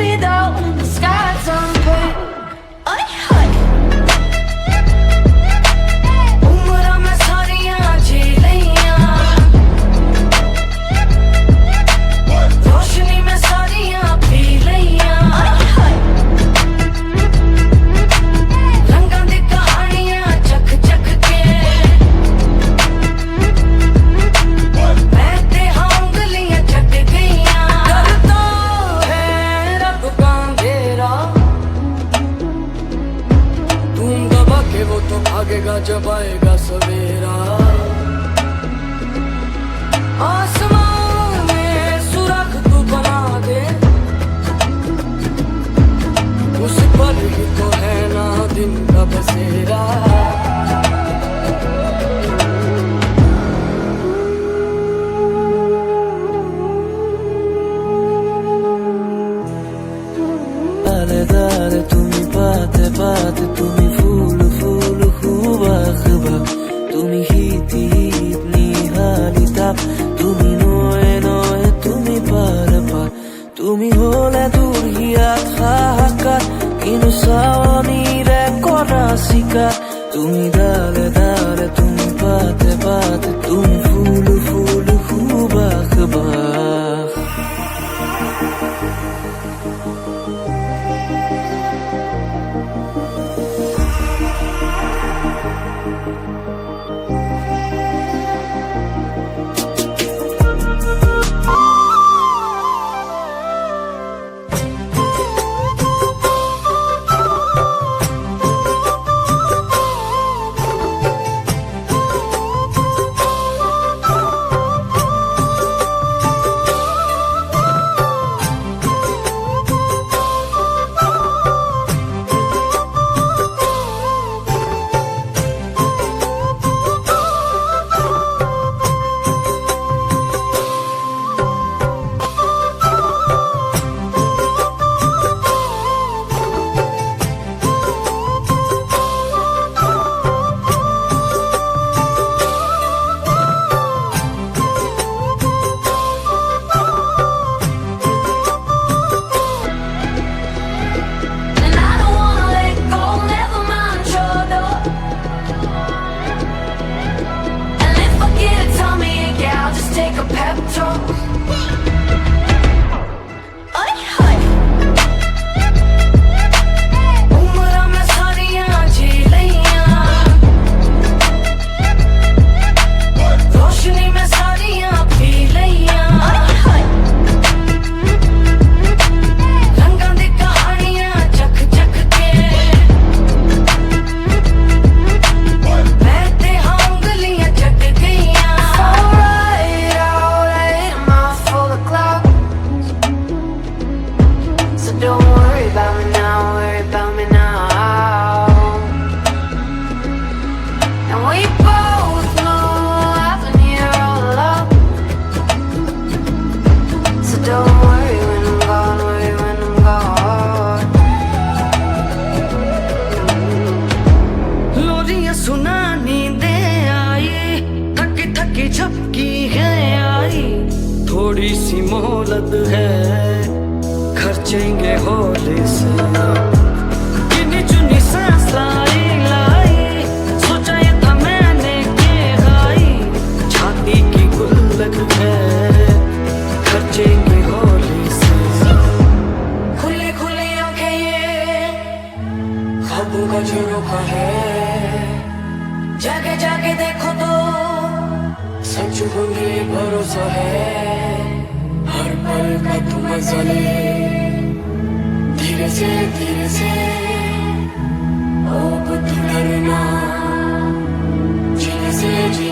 without when the sky turns pale. Ay, ay. उम्र में सारियां जी लियां, रोशनी में सारियां पी लियां। ay, ay. रंगां दी कहानियां चख चख के मैं ते हाँ उंगलियां चट गईयां। डरता है रब का अंधेरा, तुम दबा के वो तो भागेगा जब आएगा सवेरा। आसमान में सुराख तू बना दे, उस पर ही तो है ना दिन का बसेरा। দারে দারে তুমি পাতে পাতে তুমি ফুল ফুল খুবাখ বাক তুমি হিতি হিত নিহালি তাপ তুমি নয় নয় তুমি পার পার তুমি হলে দূর হিয়াত হাহাকার কিনু সাওয়ানিরে করা শিকার তুমি দারে দারে তুমি পাতে পাতে তুমি ফুল ফুল খুবাখ বাক। And I don't wanna let go, never mind your door. And if I get a tummy ache, yeah, I'll just take a pep talk. Ay, ay. उम्र में सारियां जी लियां, रोशनी में सारियां पी लियां। ay, ay. रंगां दी कहानियां चख चख के मैं ते हाँ उंगलियां चट गईयां। Alright, alright, I'm off for the clouds, so don't worry about me now, worry about me now. And we both know I've been here all along, so don't worry when I'm gone, worry when I'm gone. लोरियां सुना नींदें आई, थकी थकी झपकी है आई, थोड़ी सी मोहलत है खर्चेंगे होले से। गिनी चुनी सांस लाई लाई, सोचा ये था मैंने के गाई, छाती की गुल्लक है खर्चेंगे होले से। खुली खुली आंखें ये ख्वाबों का झरोखा है, जाके जाके देखो तो सच होंगे भरोसा है। हर पल का तू मजा ले, धीरे से ओ तू डरना, जीने से जी